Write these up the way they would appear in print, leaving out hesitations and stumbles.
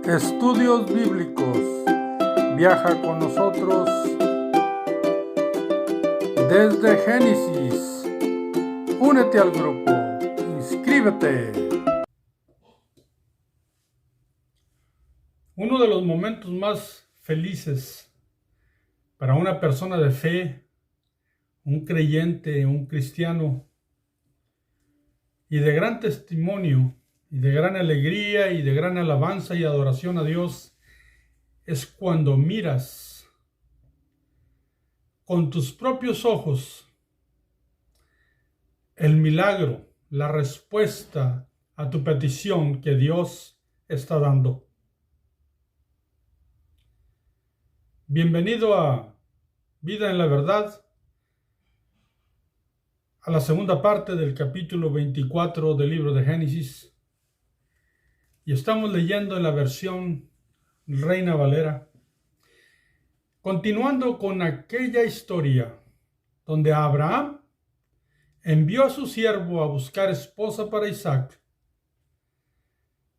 Estudios Bíblicos. Viaja con nosotros desde Génesis. Únete al grupo. Inscríbete. Uno de los momentos más felices para una persona de fe, un creyente, un cristiano, y de gran testimonio, y de gran alegría, y de gran alabanza y adoración a Dios, es cuando miras con tus propios ojos el milagro, la respuesta a tu petición que Dios está dando. Bienvenido a Vida en la Verdad, a la segunda parte del capítulo 24 del libro de Génesis. Y estamos leyendo en la versión Reina Valera, continuando con aquella historia donde Abraham envió a su siervo a buscar esposa para Isaac.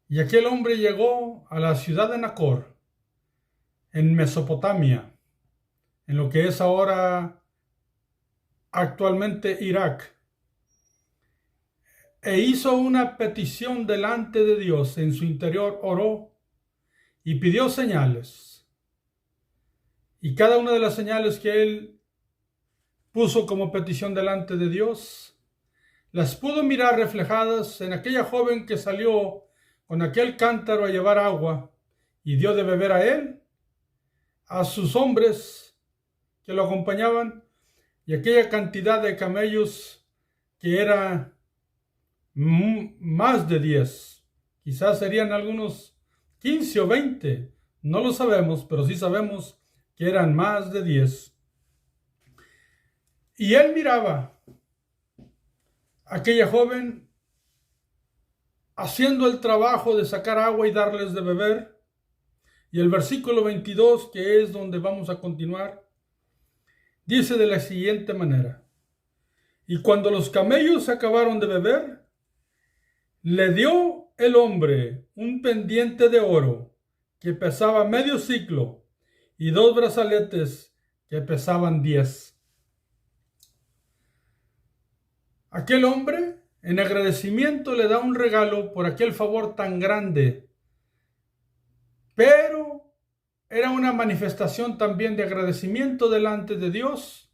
Y aquel hombre llegó a la ciudad de Nacor, en Mesopotamia, en lo que es ahora actualmente Irak, e hizo una petición delante de Dios. En su interior oró y pidió señales. Y cada una de las señales que él puso como petición delante de Dios, las pudo mirar reflejadas en aquella joven que salió con aquel cántaro a llevar agua y dio de beber a él, a sus hombres que lo acompañaban, y aquella cantidad de camellos que era más de 10. Quizás serían algunos 15 o 20. No lo sabemos, pero sí sabemos que eran más de 10. Y él miraba a aquella joven haciendo el trabajo de sacar agua y darles de beber. Y el versículo 22, que es donde vamos a continuar, dice de la siguiente manera: y cuando los camellos acabaron de beber, le dio el hombre un pendiente de oro que pesaba medio siclo y 2 brazaletes que pesaban 10. Aquel hombre, en agradecimiento, le da un regalo por aquel favor tan grande, pero era una manifestación también de agradecimiento delante de Dios.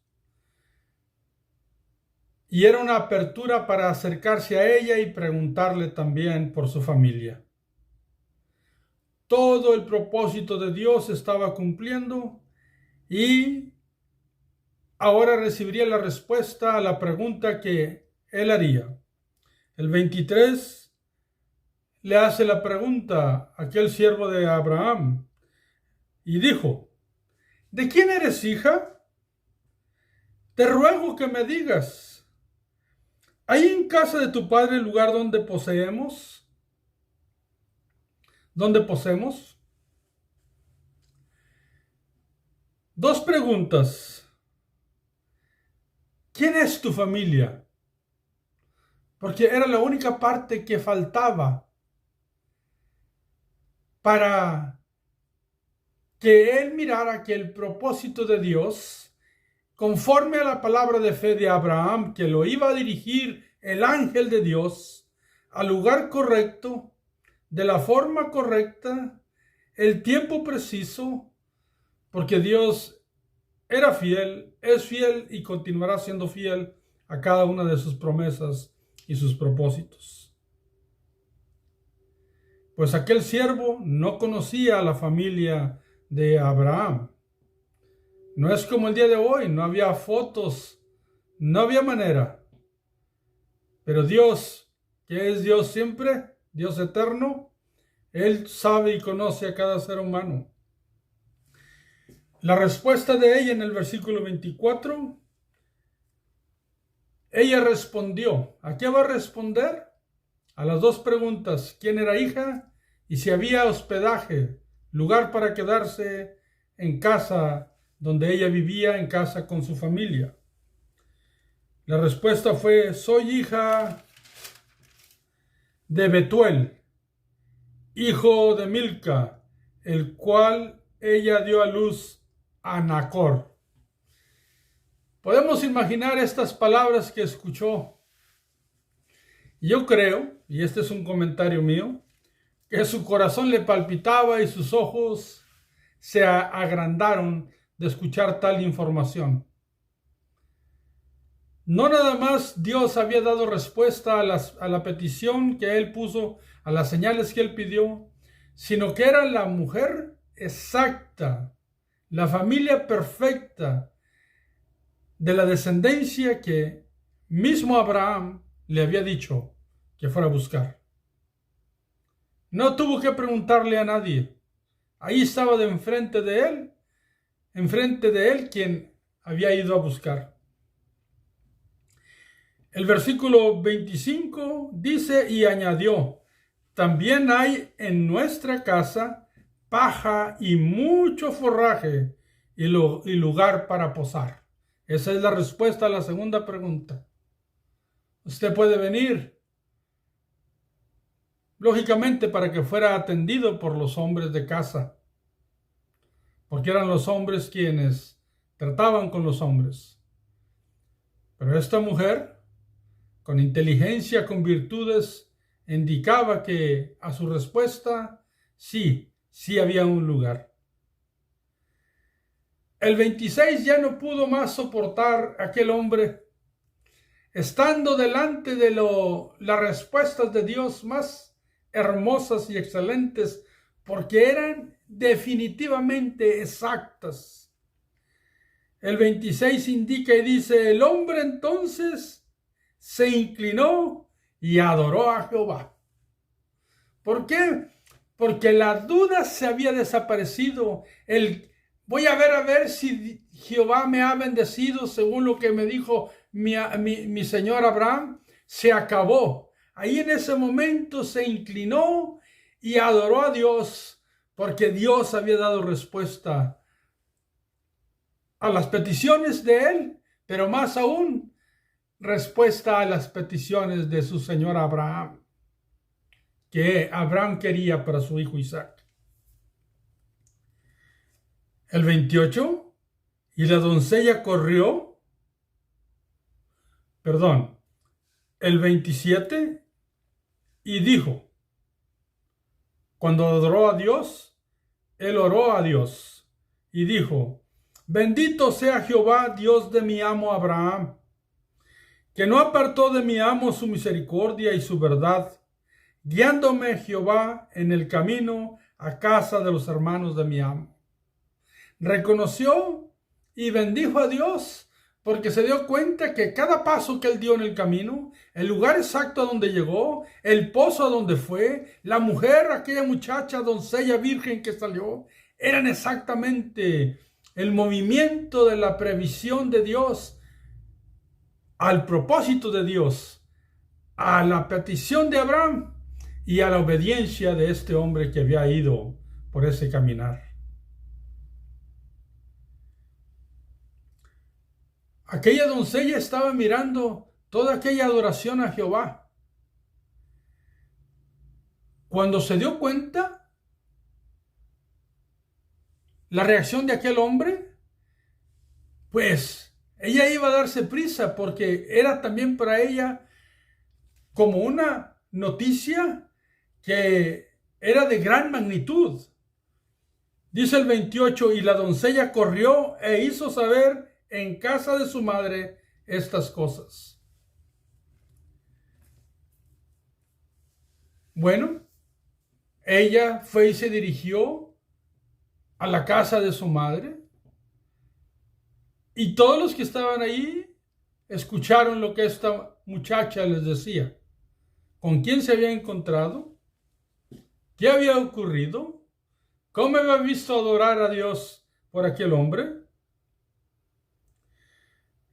Y era una apertura para acercarse a ella y preguntarle también por su familia. Todo el propósito de Dios estaba cumpliendo y ahora recibiría la respuesta a la pregunta que él haría. El 23 le hace la pregunta a aquel siervo de Abraham y dijo: ¿de quién eres hija? Te ruego que me digas. ¿Hay en casa de tu padre el lugar donde poseemos? ¿Dónde poseemos? 2 preguntas. ¿Quién es tu familia? Porque era la única parte que faltaba para que él mirara que el propósito de Dios, conforme a la palabra de fe de Abraham, que lo iba a dirigir el ángel de Dios al lugar correcto, de la forma correcta, el tiempo preciso, porque Dios era fiel, es fiel y continuará siendo fiel a cada una de sus promesas y sus propósitos. Pues aquel siervo no conocía a la familia de Abraham. No es como el día de hoy, no había fotos, no había manera. Pero Dios, que es Dios siempre, Dios eterno, Él sabe y conoce a cada ser humano. La respuesta de ella en el versículo 24, ella respondió. ¿A qué va a responder? A las 2 preguntas: ¿quién era hija? Y si había hospedaje, lugar para quedarse en casa donde ella vivía, en casa con su familia. La respuesta fue: soy hija de Betuel, hijo de Milca, el cual ella dio a luz a Nacor. Podemos imaginar estas palabras que escuchó. Yo creo, y este es un comentario mío, que su corazón le palpitaba y sus ojos se agrandaron de escuchar tal información. No nada más Dios había dado respuesta a la petición que él puso, a las señales que él pidió, sino que era la mujer exacta, la familia perfecta de la descendencia que mismo Abraham le había dicho que fuera a buscar. No tuvo que preguntarle a nadie. Ahí estaba enfrente de él quien había ido a buscar. El versículo 25 dice, y añadió, también hay en nuestra casa paja y mucho forraje y lugar para posar. Esa es la respuesta a la segunda pregunta. Usted puede venir, lógicamente, para que fuera atendido por los hombres de casa, porque eran los hombres quienes trataban con los hombres. Pero esta mujer, con inteligencia, con virtudes, indicaba que a su respuesta, sí había un lugar. El 26 ya no pudo más soportar aquel hombre, estando delante de las respuestas de Dios más hermosas y excelentes, porque eran definitivamente exactas. El 26 indica y dice, el hombre entonces se inclinó y adoró a Jehová. ¿Por qué? Porque la duda se había desaparecido. Voy a ver si Jehová me ha bendecido según lo que me dijo mi señor Abraham, se acabó. Ahí en ese momento se inclinó y adoró a Dios, porque Dios había dado respuesta a las peticiones de él, pero más aún, respuesta a las peticiones de su señor Abraham, que Abraham quería para su hijo Isaac. El 28, y la doncella corrió, el 27, y dijo, cuando adoró a Dios, él oró a Dios, y dijo, bendito sea Jehová, Dios de mi amo Abraham, que no apartó de mi amo su misericordia y su verdad, guiándome Jehová en el camino a casa de los hermanos de mi amo. Reconoció y bendijo a Dios porque se dio cuenta que cada paso que él dio en el camino, el lugar exacto a donde llegó, el pozo a donde fue, la mujer, aquella muchacha, doncella virgen que salió, eran exactamente el movimiento de la previsión de Dios al propósito de Dios, a la petición de Abraham y a la obediencia de este hombre que había ido por ese caminar. Aquella doncella estaba mirando toda aquella adoración a Jehová. Cuando se dio cuenta la reacción de aquel hombre, pues ella iba a darse prisa porque era también para ella como una noticia que era de gran magnitud. Dice el 28, y la doncella corrió e hizo saber en casa de su madre estas cosas. Bueno, ella fue y se dirigió a la casa de su madre, y todos los que estaban ahí escucharon lo que esta muchacha les decía. ¿Con quién se había encontrado? ¿Qué había ocurrido? ¿Cómo había visto adorar a Dios por aquel hombre?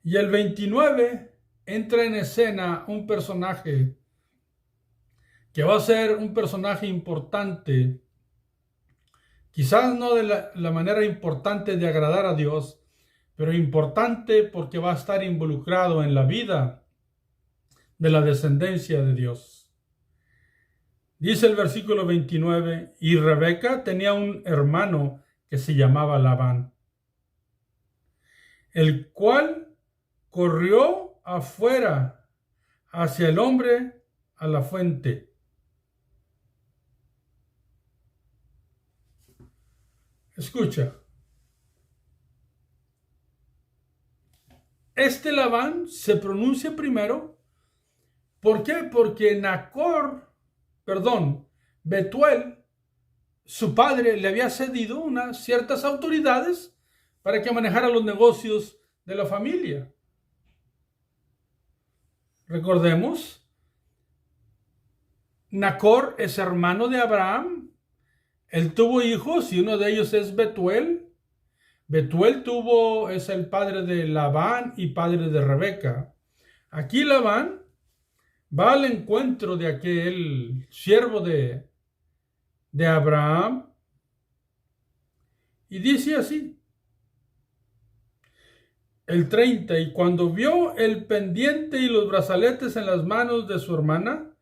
Y el 29 entra en escena un personaje que va a ser un personaje importante, quizás no de la manera importante de agradar a Dios, pero importante porque va a estar involucrado en la vida de la descendencia de Dios. Dice el versículo 29, y Rebeca tenía un hermano que se llamaba Labán, el cual corrió afuera hacia el hombre a la fuente. Escucha. Este Labán se pronuncia primero. ¿Por qué? Porque Betuel, su padre, le había cedido unas ciertas autoridades para que manejara los negocios de la familia. Recordemos, Nacor es hermano de Abraham. Él tuvo hijos y uno de ellos es Betuel. Betuel es el padre de Labán y padre de Rebeca. Aquí Labán va al encuentro de aquel siervo de Abraham y dice así, el 30, y cuando vio el pendiente y los brazaletes en las manos de su hermana,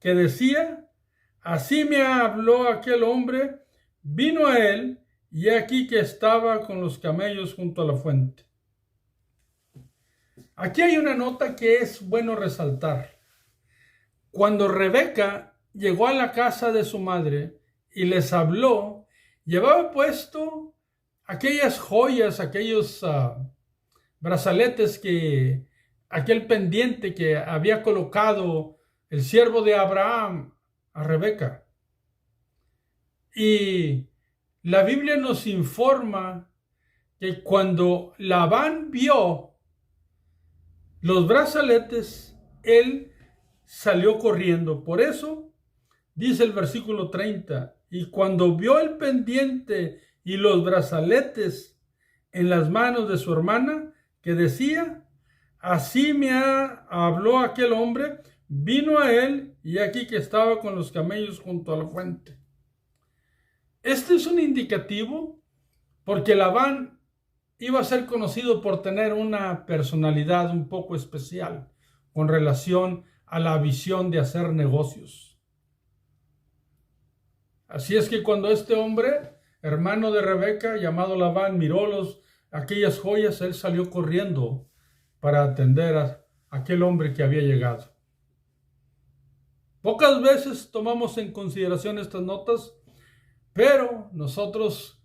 que decía, así me habló aquel hombre, vino a él, y aquí que estaba con los camellos junto a la fuente. Aquí hay una nota que es bueno resaltar. Cuando Rebeca llegó a la casa de su madre y les habló, llevaba puesto aquellas joyas, aquellos brazaletes aquel pendiente que había colocado el siervo de Abraham a Rebeca. Y la Biblia nos informa que cuando Labán vio los brazaletes, él salió corriendo. Por eso dice el versículo 30, y cuando vio el pendiente y los brazaletes en las manos de su hermana, que decía, así me habló aquel hombre, vino a él, y aquí que estaba con los camellos junto a la fuente. Este es un indicativo porque Labán iba a ser conocido por tener una personalidad un poco especial con relación a la visión de hacer negocios. Así es que cuando este hombre, hermano de Rebeca, llamado Labán, miró aquellas joyas, él salió corriendo para atender a aquel hombre que había llegado. Pocas veces tomamos en consideración estas notas, pero nosotros,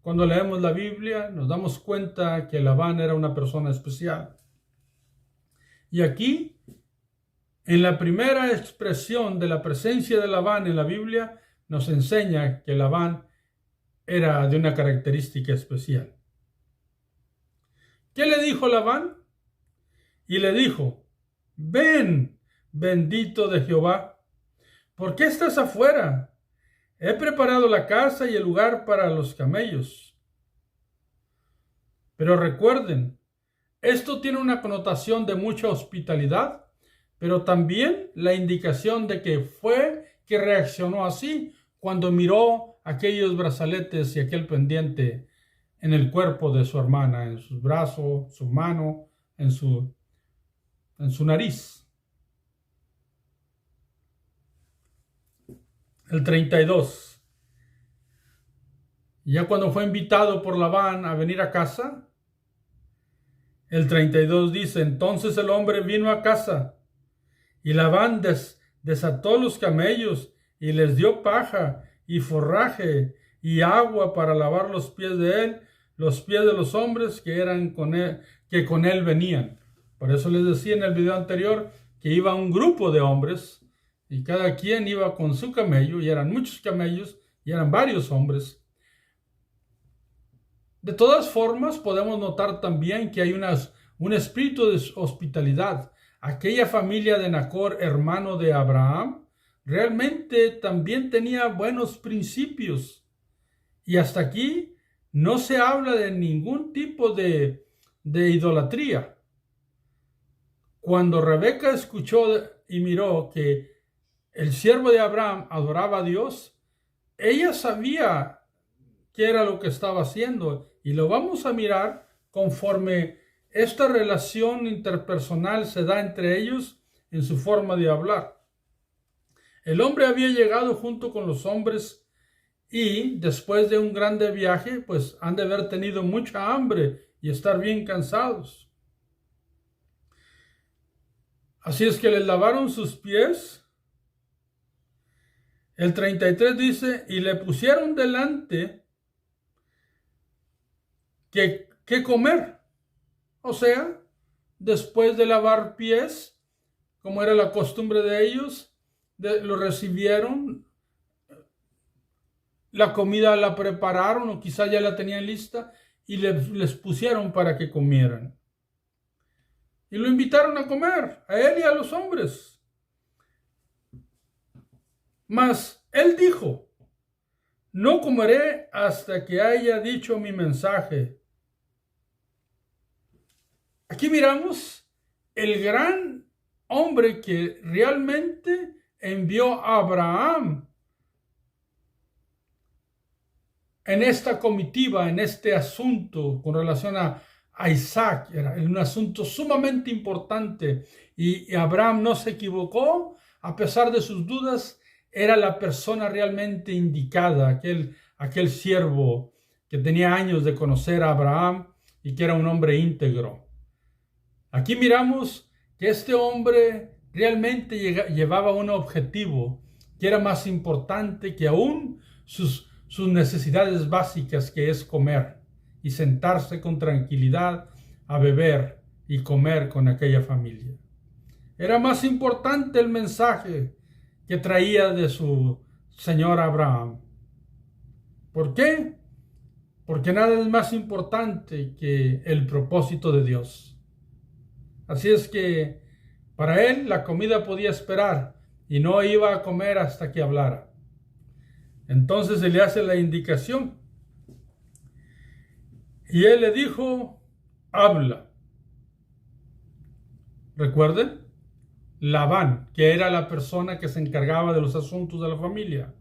cuando leemos la Biblia, nos damos cuenta que Labán era una persona especial. Y aquí, en la primera expresión de la presencia de Labán en la Biblia, nos enseña que Labán era de una característica especial. ¿Qué le dijo Labán? Y le dijo, ven, bendito de Jehová, ¿por qué estás afuera? He preparado la casa y el lugar para los camellos. Pero recuerden, esto tiene una connotación de mucha hospitalidad, pero también la indicación de que fue que reaccionó así cuando miró aquellos brazaletes y aquel pendiente en el cuerpo de su hermana, en sus brazos, su mano, en su nariz. El 32. Ya cuando fue invitado por Labán a venir a casa, el 32 dice, entonces el hombre vino a casa y Labán desató los camellos y les dio paja y forraje y agua para lavar los pies de él, los pies de los hombres que con él venían. Por eso les decía en el video anterior que iba un grupo de hombres y cada quien iba con su camello, y eran muchos camellos, y eran varios hombres. De todas formas, podemos notar también que hay un espíritu de hospitalidad. Aquella familia de Nacor, hermano de Abraham, realmente también tenía buenos principios. Y hasta aquí no se habla de ningún tipo de idolatría. Cuando Rebeca escuchó y miró que el siervo de Abraham adoraba a Dios, ella sabía qué era lo que estaba haciendo, y lo vamos a mirar conforme esta relación interpersonal se da entre ellos en su forma de hablar. El hombre había llegado junto con los hombres y después de un grande viaje, pues han de haber tenido mucha hambre y estar bien cansados. Así es que les lavaron sus pies. El 33 dice, y le pusieron delante que comer. O sea, después de lavar pies, como era la costumbre de ellos, lo recibieron, la comida la prepararon o quizá ya la tenían lista y les pusieron para que comieran. Y lo invitaron a comer, a él y a los hombres. Mas él dijo, no comeré hasta que haya dicho mi mensaje. Aquí miramos el gran hombre que realmente envió a Abraham en esta comitiva, en este asunto con relación a Isaac. Era un asunto sumamente importante y Abraham no se equivocó, a pesar de sus dudas, era la persona realmente indicada, aquel siervo que tenía años de conocer a Abraham y que era un hombre íntegro. Aquí miramos que este hombre realmente llevaba un objetivo que era más importante que aún sus necesidades básicas, que es comer y sentarse con tranquilidad a beber y comer con aquella familia. Era más importante el mensaje que traía de su señor Abraham. ¿Por qué? Porque nada es más importante que el propósito de Dios. Así es que para él la comida podía esperar y no iba a comer hasta que hablara. Entonces se le hace la indicación y él le dijo, habla. Recuerden, Labán, que era la persona que se encargaba de los asuntos de la familia.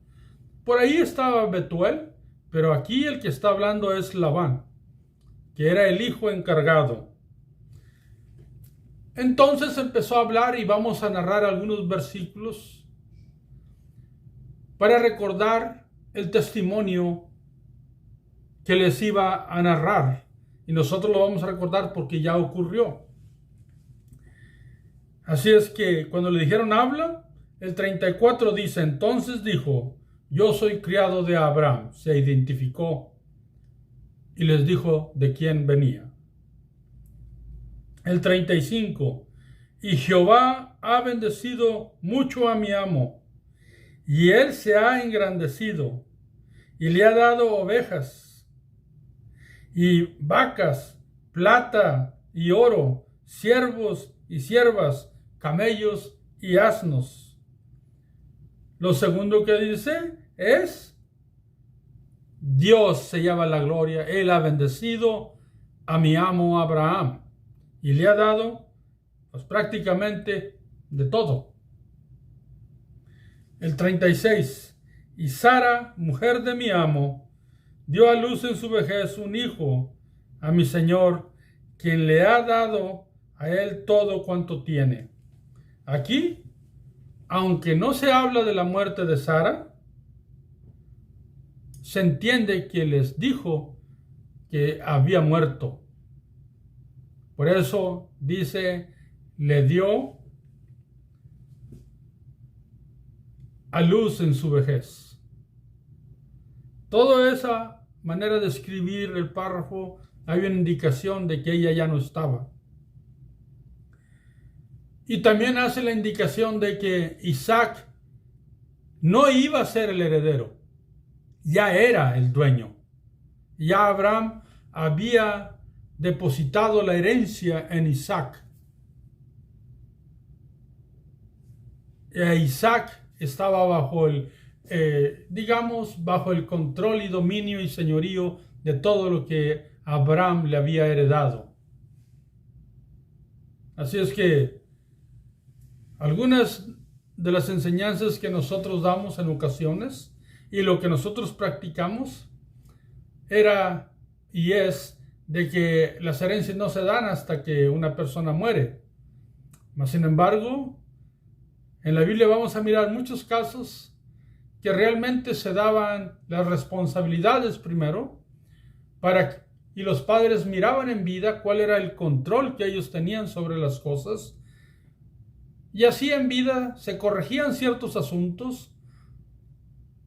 Por ahí estaba Betuel, pero aquí el que está hablando es Labán, que era el hijo encargado. Entonces empezó a hablar y vamos a narrar algunos versículos para recordar el testimonio que les iba a narrar. Y nosotros lo vamos a recordar porque ya ocurrió. Así es que cuando le dijeron habla, el 34 dice, entonces dijo, yo soy criado de Abraham. Se identificó y les dijo de quién venía. El 35, y Jehová ha bendecido mucho a mi amo, y él se ha engrandecido, y le ha dado ovejas, y vacas, plata y oro, siervos y siervas, camellos y asnos. Lo segundo que dice es, Dios se lleva la gloria, él ha bendecido a mi amo Abraham. Y le ha dado, pues prácticamente de todo. El 36. Y Sara, mujer de mi amo, dio a luz en su vejez un hijo a mi señor, quien le ha dado a él todo cuanto tiene. Aquí, aunque no se habla de la muerte de Sara, se entiende que les dijo que había muerto. Por eso dice, le dio a luz en su vejez. Toda esa manera de escribir el párrafo, hay una indicación de que ella ya no estaba. Y también hace la indicación de que Isaac no iba a ser el heredero, ya era el dueño. Ya Abraham había depositado la herencia en Isaac. Isaac estaba bajo bajo el control y dominio y señorío de todo lo que Abraham le había heredado. Así es que algunas de las enseñanzas que nosotros damos en ocasiones y lo que nosotros practicamos era y es de que las herencias no se dan hasta que una persona muere. Mas, sin embargo, En la Biblia vamos a mirar muchos casos que realmente se daban las responsabilidades primero y los padres miraban en vida cuál era el control que ellos tenían sobre las cosas, y así en vida se corregían ciertos asuntos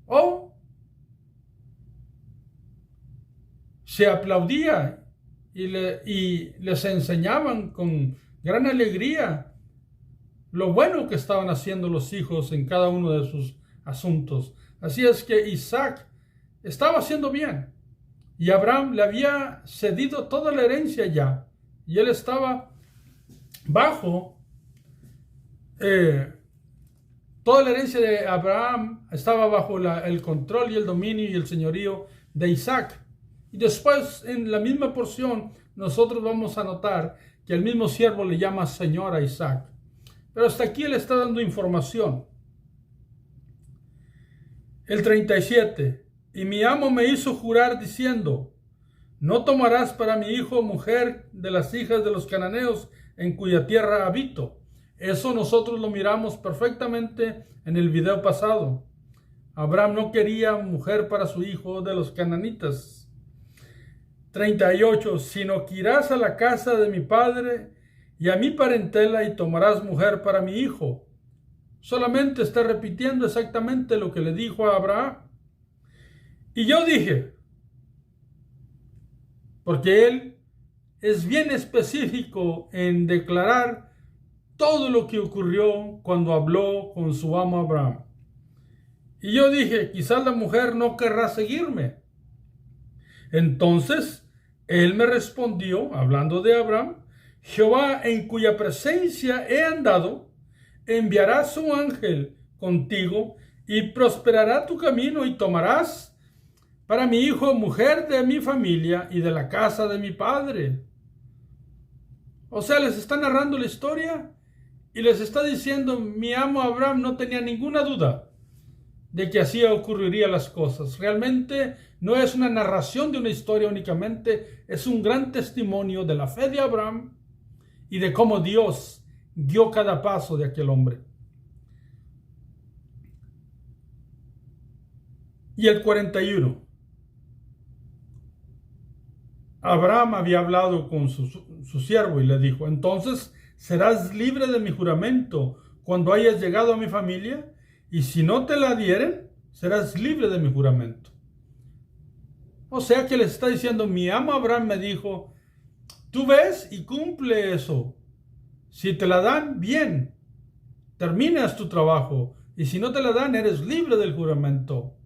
o se aplaudía y les enseñaban con gran alegría lo bueno que estaban haciendo los hijos en cada uno de sus asuntos. Así es que Isaac estaba haciendo bien y Abraham le había cedido toda la herencia ya, y él estaba bajo toda la herencia de Abraham estaba bajo el control y el dominio y el señorío de Isaac. Y después, en la misma porción, nosotros vamos a notar que el mismo siervo le llama Señor a Isaac. Pero hasta aquí él está dando información. El 37. Y mi amo me hizo jurar diciendo: no tomarás para mi hijo mujer de las hijas de los cananeos en cuya tierra habito. Eso nosotros lo miramos perfectamente en el video pasado. Abraham no quería mujer para su hijo de los cananitas. 38. Sino que irás a la casa de mi padre y a mi parentela y tomarás mujer para mi hijo. Solamente está repitiendo exactamente lo que le dijo a Abraham. Y yo dije, porque él es bien específico en declarar todo lo que ocurrió cuando habló con su amo Abraham. Y yo dije, quizás la mujer no querrá seguirme. Entonces él me respondió, hablando de Abraham: Jehová, en cuya presencia he andado, enviará su ángel contigo y prosperará tu camino, y tomarás para mi hijo mujer de mi familia y de la casa de mi padre. O sea, les está narrando la historia y les está diciendo, mi amo Abraham no tenía ninguna duda de que así ocurrirían las cosas. Realmente no es una narración de una historia únicamente, es un gran testimonio de la fe de Abraham y de cómo Dios guió cada paso de aquel hombre. Y el 41. Abraham había hablado con su siervo y le dijo: entonces serás libre de mi juramento cuando hayas llegado a mi familia, y si no te la dieren, serás libre de mi juramento. O sea que les está diciendo, mi amo Abraham me dijo, tú ves y cumple eso. Si te la dan, bien, terminas tu trabajo, y si no te la dan, eres libre del juramento.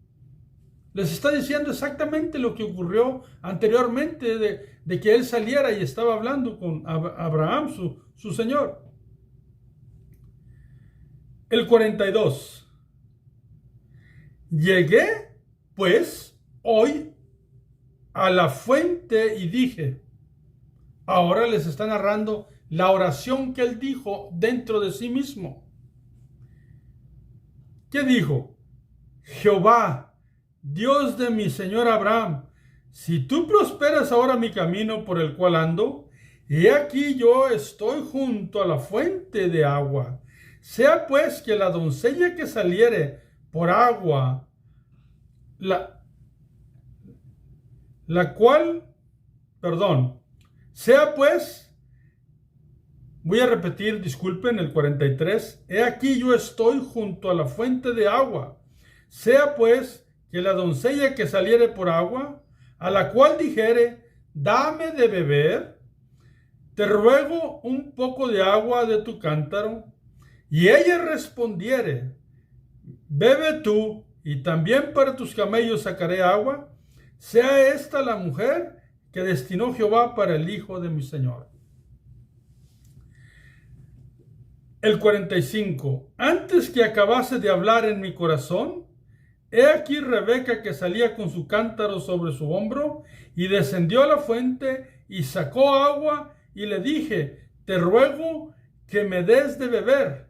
Les está diciendo exactamente lo que ocurrió anteriormente de que él saliera y estaba hablando con Abraham, su señor. El 42. Llegué, pues, hoy a la fuente y dije. Ahora les está narrando la oración que él dijo dentro de sí mismo. ¿Qué dijo? Jehová, Dios de mi señor Abraham, si tú prosperas ahora mi camino por el cual ando, he aquí yo estoy junto a la fuente de agua. Sea pues que la doncella que saliere por agua, sea pues, voy a repetir, disculpen, el 43, he aquí yo estoy junto a la fuente de agua. Sea pues que la doncella que saliere por agua, a la cual dijere, dame de beber, te ruego un poco de agua de tu cántaro, y ella respondiere, bebe tú, y también para tus camellos sacaré agua, sea esta la mujer que destinó Jehová para el hijo de mi señor. El 45. Antes que acabase de hablar en mi corazón, he aquí Rebeca que salía con su cántaro sobre su hombro, y descendió a la fuente y sacó agua, y le dije, te ruego que me des de beber.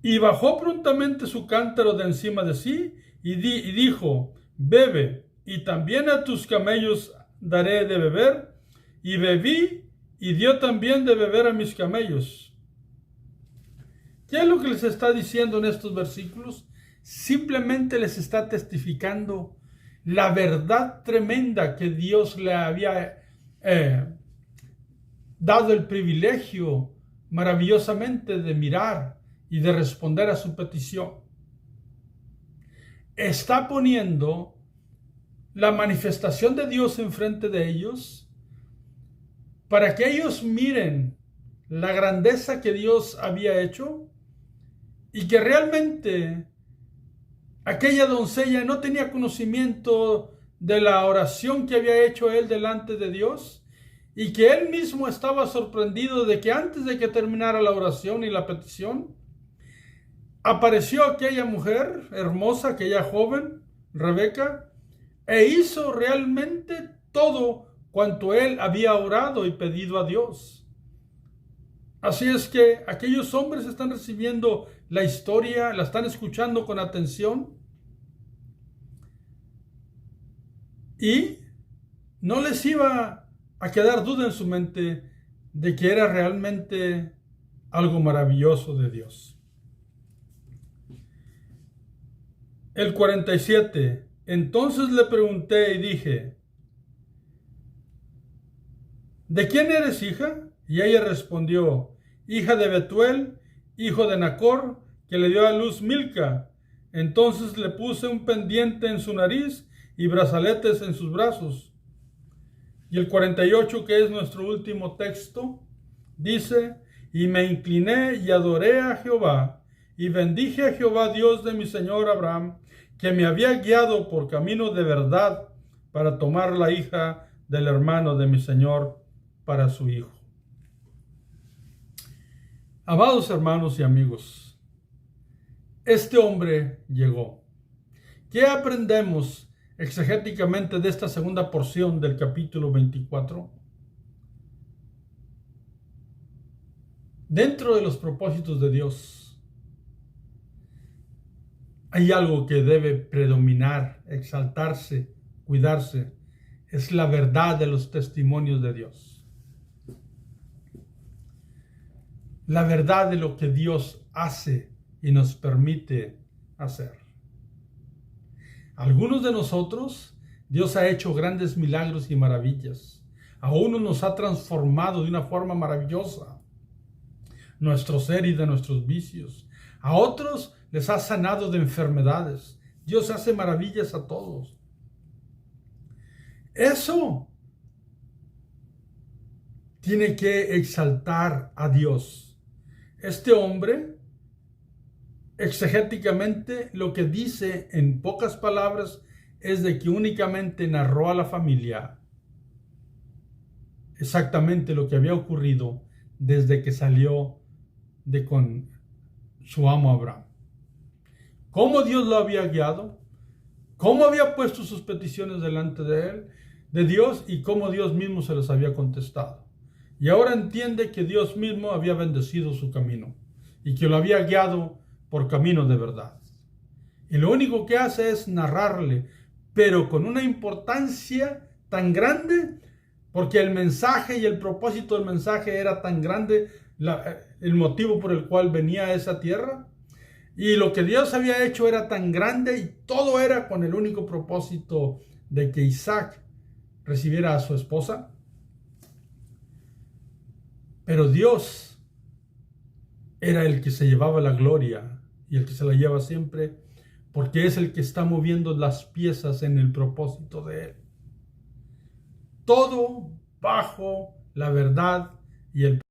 Y bajó prontamente su cántaro de encima de sí, y dijo, bebe, y también a tus camellos daré de beber. Y bebí, y dio también de beber a mis camellos. ¿Qué es lo que les está diciendo en estos versículos? Simplemente les está testificando la verdad tremenda que Dios le había dado el privilegio maravillosamente de mirar y de responder a su petición. Está poniendo la manifestación de Dios enfrente de ellos para que ellos miren la grandeza que Dios había hecho y que realmente aquella doncella no tenía conocimiento de la oración que había hecho él delante de Dios y que él mismo estaba sorprendido de que antes de que terminara la oración y la petición, apareció aquella mujer hermosa, aquella joven, Rebeca, e hizo realmente todo cuanto él había orado y pedido a Dios. Así es que aquellos hombres están recibiendo la historia, la están escuchando con atención y no les iba a quedar duda en su mente de que era realmente algo maravilloso de Dios. El 47. Entonces le pregunté y dije, ¿de quién eres hija? Y ella respondió, hija de Betuel, hijo de Nacor, que le dio a luz Milca. Entonces le puse un pendiente en su nariz y brazaletes en sus brazos. Y el 48, que es nuestro último texto, dice, y me incliné y adoré a Jehová, y bendije a Jehová Dios de mi señor Abraham, que me había guiado por camino de verdad para tomar la hija del hermano de mi señor para su hijo. Amados hermanos y amigos, este hombre llegó. ¿Qué aprendemos exegéticamente de esta segunda porción del capítulo 24? Dentro de los propósitos de Dios, hay algo que debe predominar, exaltarse, cuidarse. Es la verdad de los testimonios de Dios. La verdad de lo que Dios hace y nos permite hacer. Algunos de nosotros, Dios ha hecho grandes milagros y maravillas. A unos nos ha transformado de una forma maravillosa nuestro ser y de nuestros vicios. A otros les ha sanado de enfermedades. Dios hace maravillas a todos. Eso tiene que exaltar a Dios. Este hombre, exegéticamente, lo que dice en pocas palabras es de que únicamente narró a la familia exactamente lo que había ocurrido desde que salió de con su amo Abraham. Cómo Dios lo había guiado, cómo había puesto sus peticiones delante de él, de Dios, y cómo Dios mismo se les había contestado. Y ahora entiende que Dios mismo había bendecido su camino y que lo había guiado por camino de verdad. Y lo único que hace es narrarle, pero con una importancia tan grande, porque el mensaje y el propósito del mensaje era tan grande, el motivo por el cual venía a esa tierra, y lo que Dios había hecho era tan grande, y todo era con el único propósito de que Isaac recibiera a su esposa. Pero Dios era el que se llevaba la gloria y el que se la lleva siempre, porque es el que está moviendo las piezas en el propósito de él. Todo bajo la verdad y el